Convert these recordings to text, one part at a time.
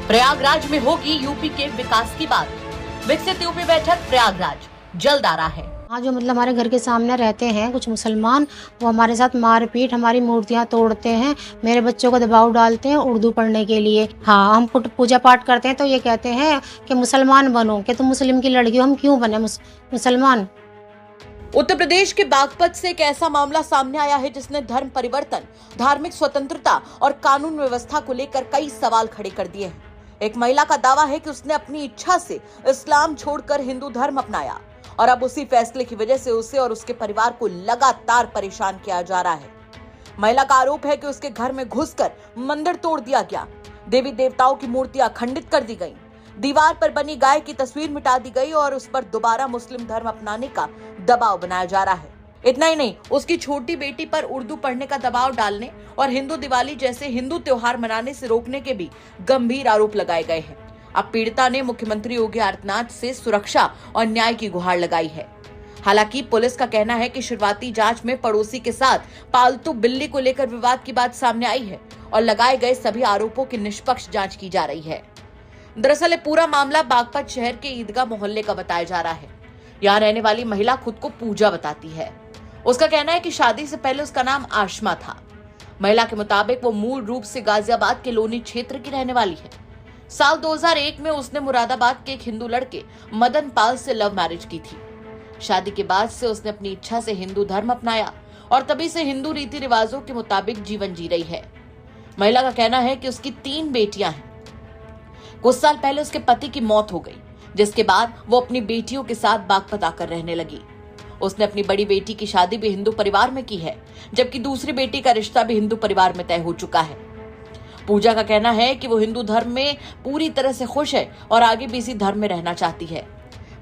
प्रयागराज में होगी यूपी के विकास की बात। विकसित यूपी बैठक प्रयागराज जल्द आ रहा है। हाँ, जो मतलब हमारे घर के सामने रहते हैं कुछ मुसलमान, वो हमारे साथ मारपीट, हमारी मूर्तियां तोड़ते हैं, मेरे बच्चों को दबाव डालते हैं उर्दू पढ़ने के लिए। हाँ, हम पूजा पाठ करते हैं तो ये कहते हैं कि मुसलमान बनो, कि तुम मुस्लिम की लड़की हो, हम क्यों बने मुसलमान। उत्तर प्रदेश के बागपत से एक ऐसा मामला सामने आया है जिसने धर्म परिवर्तन, धार्मिक स्वतंत्रता और कानून व्यवस्था को लेकर कई सवाल खड़े कर दिए हैं। एक महिला का दावा है कि उसने अपनी इच्छा से इस्लाम छोड़कर हिंदू धर्म अपनाया और अब उसी फैसले की वजह से उसे और उसके परिवार को लगातार परेशान किया जा रहा है। महिला का आरोप है कि उसके घर में घुसकर मंदिर तोड़ दिया गया, देवी देवताओं की मूर्तियां खंडित कर दी गईं, दीवार पर बनी गाय की तस्वीर मिटा दी गई और उस पर दोबारा मुस्लिम धर्म अपनाने का दबाव बनाया जा रहा है। इतना ही नहीं, उसकी छोटी बेटी पर उर्दू पढ़ने का दबाव डालने और हिंदू दिवाली जैसे हिंदू त्योहार मनाने से रोकने के भी गंभीर आरोप लगाए गए हैं। अब पीड़िता ने मुख्यमंत्री योगी आदित्यनाथ से सुरक्षा और न्याय की गुहार लगाई है। हालांकि पुलिस का कहना है कि शुरुआती जांच में पड़ोसी के साथ पालतू बिल्ली को लेकर विवाद की बात सामने आई है और लगाए गए सभी आरोपों की निष्पक्ष जांच की जा रही है। दरअसल ये पूरा मामला बागपत शहर के ईदगाह मोहल्ले का बताया जा रहा है। यहाँ रहने वाली महिला खुद को पूजा बताती है। उसका कहना है कि शादी से पहले उसका नाम आशमा था। महिला के मुताबिक वो मूल रूप से गाजियाबाद के लोनी क्षेत्र की रहने वाली है। साल 2001 में उसने मुरादाबाद के एक हिंदू लड़के मदन पाल से लव मैरिज की थी। शादी के बाद से उसने अपनी इच्छा से हिंदू धर्म अपनाया और तभी से हिंदू रीति रिवाजों के मुताबिक जीवन जी रही है। महिला का कहना है कि उसकी 3 बेटियां हैं। कुछ साल पहले उसके पति की मौत हो गई, जिसके बाद वो अपनी बेटियों के साथ बागपत आकर रहने लगी। उसने अपनी बड़ी बेटी की शादी भी हिंदू परिवार में की है, जबकि दूसरी बेटी का रिश्ता भी हिंदू परिवार में तय हो चुका है। पूजा का कहना है कि वो हिंदू धर्म में पूरी तरह से खुश है और आगे भी इसी धर्म में रहना चाहती है।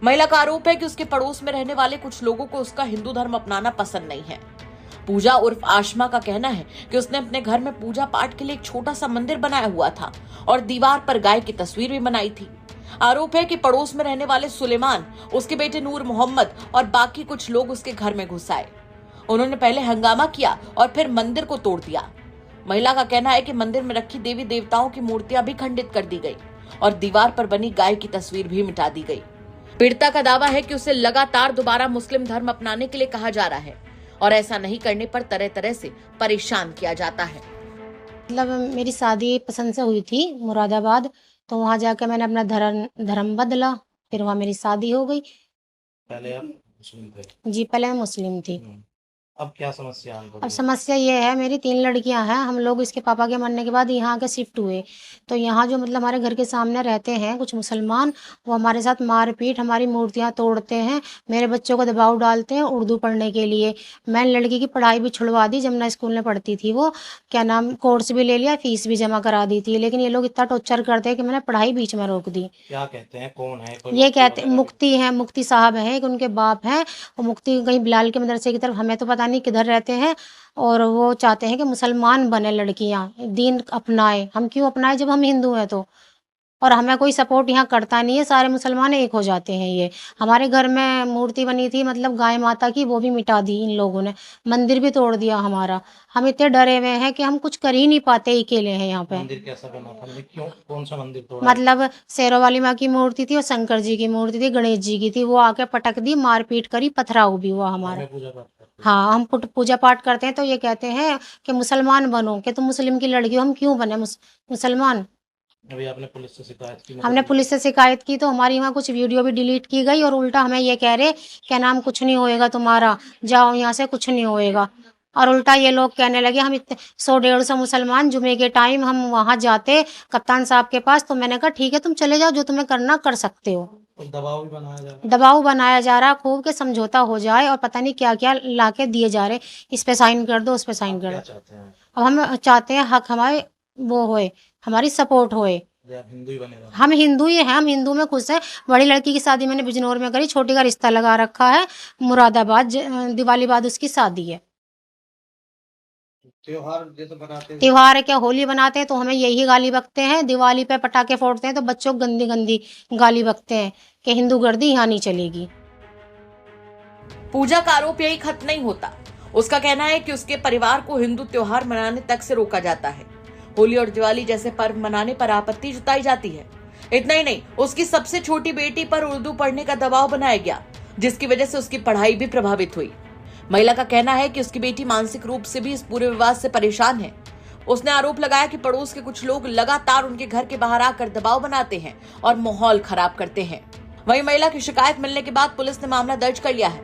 महिला का आरोप है कि उसके पड़ोस में रहने वाले कुछ लोगों को उसका हिंदू धर्म अपनाना पसंद नहीं है। पूजा उर्फ आशमा का कहना है कि उसने अपने घर में पूजा पाठ के लिए एक छोटा सा मंदिर बनाया हुआ था और दीवार पर गाय की तस्वीर भी बनाई थी। आरोप है कि पड़ोस में रहने वाले सुलेमान, उसके बेटे नूर मोहम्मद और बाकी कुछ लोग उसके घर में घुस आए। उन्होंने पहले हंगामा किया और फिर मंदिर को तोड़ दिया। महिला का कहना है कि मंदिर में रखी देवी देवताओं की मूर्तियां भी खंडित कर दी गई और दीवार पर बनी गाय की तस्वीर भी मिटा दी गई। पीड़िता का दावा है कि उसे लगातार दोबारा मुस्लिम धर्म अपनाने के लिए कहा जा रहा है और ऐसा नहीं करने पर तरह तरह से परेशान किया जाता है। मतलब मेरी शादी पसंद से हुई थी मुरादाबाद, तो वहाँ जाकर मैंने अपना धर्म बदला, फिर वहाँ मेरी शादी हो गई। पहले आप मुस्लिम थे? जी, पहले मैं मुस्लिम थी। अब क्या समस्या है? अब समस्या ये है, मेरी 3 लड़कियां हैं, हम लोग इसके पापा के मरने के बाद यहाँ आके शिफ्ट हुए। तो यहाँ जो मतलब हमारे घर के सामने रहते हैं कुछ मुसलमान, वो हमारे साथ मारपीट, हमारी मूर्तियां तोड़ते हैं, मेरे बच्चों को दबाव डालते हैं उर्दू पढ़ने के लिए। मैं लड़की की पढ़ाई भी छुड़वा दी, जमुना स्कूल में पढ़ती थी वो, क्या नाम, कोर्स भी ले लिया, फीस भी जमा करा दी थी, लेकिन ये लोग इतना टॉर्चर करते हैं कि मैंने पढ़ाई बीच में रोक दी। क्या कहते हैं, कौन है? ये कहते मुफ्ती हैं, मुफ्ती साहब हैं, एक उनके बाप हैं, वो मुफ्ती कहीं बिलाल के मदरसे की तरफ, हमें तो पता नहीं किधर रहते हैं, और वो चाहते हैं कि मुसलमान बने लड़कियां, दीन अपनाए। हम क्यों अपनाए जब हम हिंदू हैं तो? और हमें कोई सपोर्ट यहाँ करता नहीं है, सारे मुसलमान एक हो जाते हैं। ये हमारे घर में मूर्ति बनी थी मतलब गाय माता की, वो भी मिटा दी इन लोगों ने, मंदिर भी तोड़ दिया हमारा। हम इतने डरे हुए हैं कि हम कुछ कर ही नहीं पाते, अकेले हैं यहाँ पे। मंदिर कैसा बना था? क्यों, कौन सा मंदिर तोड़ा? मतलब शेरों वाली माँ की मूर्ति थी और शंकर जी की मूर्ति थी, गणेश जी की थी, वो आके पटक दी, मारपीट करी, पथराव भी हुआ हमारा। पूजा पाठ करते हैं? हाँ, हम पूजा पाठ करते हैं तो ये कहते हैं कि मुसलमान बनो, कि तुम मुस्लिम की लड़की हो, हम क्यों बने मुसलमान। अभी आपने पुलिस से शिकायत की? हमने पुलिस से शिकायत की तो हमारी वहाँ कुछ वीडियो भी डिलीट की गई और उल्टा हमें ये कह रहे क्या नाम, कुछ नहीं होएगा तुम्हारा, जाओ यहाँ से, कुछ नहीं होएगा। और उल्टा ये लोग कहने लगे, हम इतने 100-150 मुसलमान जुमे के टाइम हम वहाँ जाते कप्तान साहब के पास, तो मैंने कहा ठीक है तुम चले जाओ, जो तुम्हें करना कर सकते हो। तो दबाव भी बनाया जा रहा है? दबाव बनाया जा रहा खूब, के समझौता हो जाए, और पता नहीं क्या क्या ला के दिए जा रहे, इस पे साइन कर दो, उस पे साइन कर दो। अब हम चाहते हैं हक हमारे वो होए, हमारी सपोर्ट होए। हिंदू ही बनेगा? हम हिंदू ही हैं, हम हिंदू में खुश हैं। बड़ी लड़की की शादी मैंने बिजनौर में करी, छोटी का रिश्ता लगा रखा है मुरादाबाद, दिवाली बाद उसकी शादी है। त्योहार जैसे बनाते हैं? त्योहार है क्या, होली बनाते हैं तो हमें यही गाली बकते हैं, दिवाली पे पटाखे फोड़ते हैं तो बच्चों को गंदी गंदी गाली बकते हैं कि हिंदू गर्दी यहाँ नहीं चलेगी। पूजा का आरोप यही खत्म नहीं होता। उसका कहना है कि उसके परिवार को हिंदू त्योहार मनाने तक से रोका जाता है। होली और दिवाली जैसे पर्व मनाने पर आपत्ति जताई जाती है। इतना ही नहीं, उसकी सबसे छोटी बेटी पर उर्दू पढ़ने का दबाव बनाया गया, जिसकी वजह से उसकी पढ़ाई भी प्रभावित हुई। महिला का कहना है कि उसकी बेटी मानसिक रूप से भी इस पूरे विवाद से परेशान है। उसने आरोप लगाया कि पड़ोस के कुछ लोग लगातार उनके घर के बाहर आकर दबाव बनाते हैं और माहौल खराब करते हैं। वहीं महिला की शिकायत मिलने के बाद पुलिस ने मामला दर्ज कर लिया है।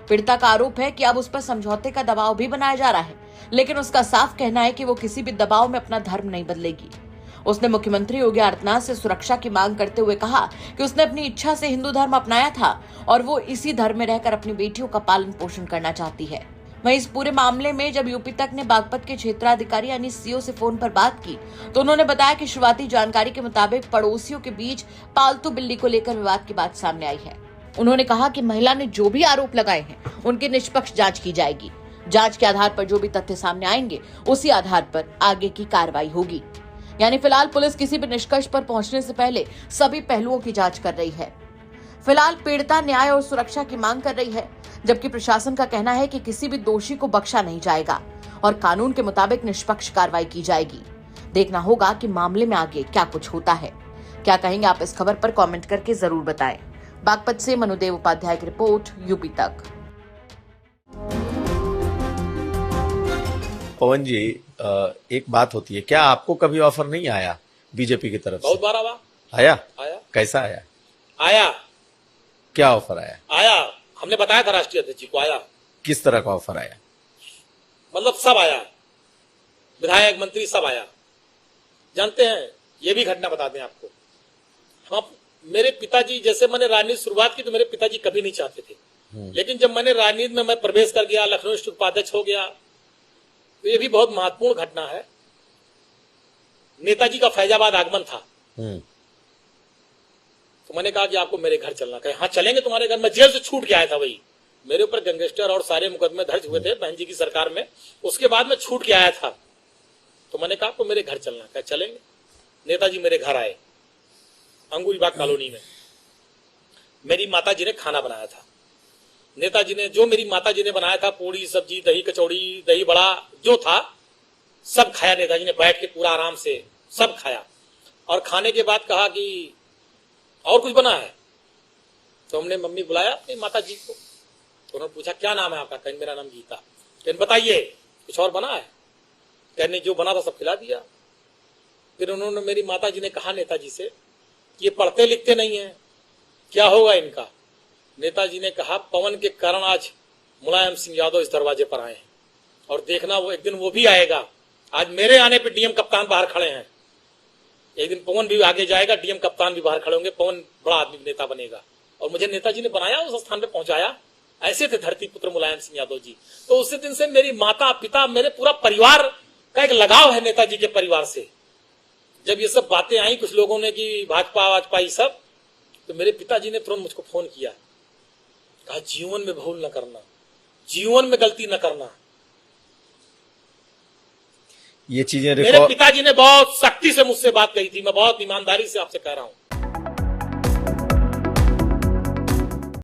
पीड़िता का आरोप है कि अब उस पर समझौते का दबाव भी बनाया जा रहा है, लेकिन उसका साफ कहना है कि वो किसी भी दबाव में अपना धर्म नहीं बदलेगी। उसने मुख्यमंत्री योगी आदित्यनाथ से सुरक्षा की मांग करते हुए कहा कि उसने अपनी इच्छा से हिंदू धर्म अपनाया था और वो इसी धर्म में रहकर अपनी बेटियों का पालन पोषण करना चाहती है। वहीं इस पूरे मामले में जब यूपी तक ने बागपत के क्षेत्राधिकारी यानी सीओ से फोन पर बात की तो उन्होंने बताया कि शुरुआती जानकारी के मुताबिक पड़ोसियों के बीच पालतू बिल्ली को लेकर विवाद की बात सामने आई है। उन्होंने कहा कि महिला ने जो भी आरोप लगाए हैं उनकी निष्पक्ष जांच की जाएगी। जांच के आधार पर जो भी तथ्य सामने आएंगे उसी आधार पर आगे की कार्रवाई होगी। यानी फिलहाल पुलिस किसी भी निष्कर्ष पर पहुंचने से पहले सभी पहलुओं की जांच कर रही है। फिलहाल पीड़िता न्याय और सुरक्षा की मांग कर रही है, जबकि प्रशासन का कहना है कि किसी भी दोषी को बख्शा नहीं जाएगा और कानून के मुताबिक निष्पक्ष कार्रवाई की जाएगी। देखना होगा कि मामले में आगे क्या कुछ होता है। क्या कहेंगे आप इस खबर पर कमेंट करके जरूर बताएं। बागपत से मनुदेव उपाध्याय की रिपोर्ट, यूपी तक। पवन जी, एक बात होती है, क्या आपको कभी ऑफर नहीं आया बीजेपी की तरफ से? बहुत बार आया। आया। कैसा आया? आया। क्या ऑफर आया? आया, हमने बताया था राष्ट्रीय अध्यक्ष जी को। आया। किस तरह का ऑफर आया? मतलब सब आया, विधायक मंत्री सब आया। जानते हैं, ये भी घटना बता दें आपको, हम मेरे पिताजी, जैसे मैंने राजनीति शुरुआत की तो मेरे पिताजी कभी नहीं चाहते थे, लेकिन जब मैंने राजनीति में मैं प्रवेश कर गया, लखनऊ डिस्ट्रिक्ट उपाध्यक्ष हो गया, तो ये भी बहुत महत्वपूर्ण घटना है। नेताजी का फैजाबाद आगमन था, तो मैंने कहा कि आपको मेरे घर चलना। कहे हाँ चलेंगे तुम्हारे घर। मैं जेल से छूट के आया था, वही मेरे ऊपर गैंगस्टर और सारे मुकदमे दर्ज हुए थे बहन जी की सरकार में, उसके बाद मैं छूट के आया था। तो मैंने कहा आपको मेरे घर चलना। कहे चलेंगे। नेताजी मेरे घर आए, अंगूरीबाग कॉलोनी में। मेरी माता जी ने खाना बनाया था। नेताजी ने जो मेरी माता जी ने बनाया था, पूड़ी सब्जी दही कचौड़ी दही बड़ा जो था सब खाया। नेताजी ने बैठ के पूरा आराम से सब खाया और खाने के बाद कहा कि और कुछ बना है। तो हमने मम्मी बुलाया अपनी माता जी को, तो उन्होंने पूछा क्या नाम है आपका? कहने मेरा नाम गीता। कहने बताइए कुछ और बना है? कहने जो बना था सब खिला दिया। फिर उन्होंने, मेरी माता जी ने कहा नेताजी से, ये पढ़ते लिखते नहीं है, क्या होगा इनका? नेताजी ने कहा पवन के कारण आज मुलायम सिंह यादव इस दरवाजे पर आए हैं और देखना वो एक दिन वो भी आएगा। आज मेरे आने पे डीएम कप्तान बाहर खड़े हैं, एक दिन पवन भी आगे जाएगा, डीएम कप्तान भी बाहर खड़े होंगे, पवन बड़ा आदमी नेता बनेगा। और मुझे नेताजी ने बनाया, उस स्थान पे पहुंचाया। ऐसे थे धरती पुत्र मुलायम सिंह यादव जी। तो उसी दिन से मेरी माता पिता मेरे पूरा परिवार का एक लगाव है नेताजी के परिवार से। जब ये सब बातें आई कुछ लोगों ने कि भाजपा ये सब, तो मेरे पिताजी ने तुरंत मुझको फोन किया, कहा जीवन में भूल न करना, जीवन में गलती न करना। ये चीजें मेरे पिताजी ने बहुत सख्ती से मुझसे बात कही थी। मैं बहुत ईमानदारी से आपसे कह रहा हूं,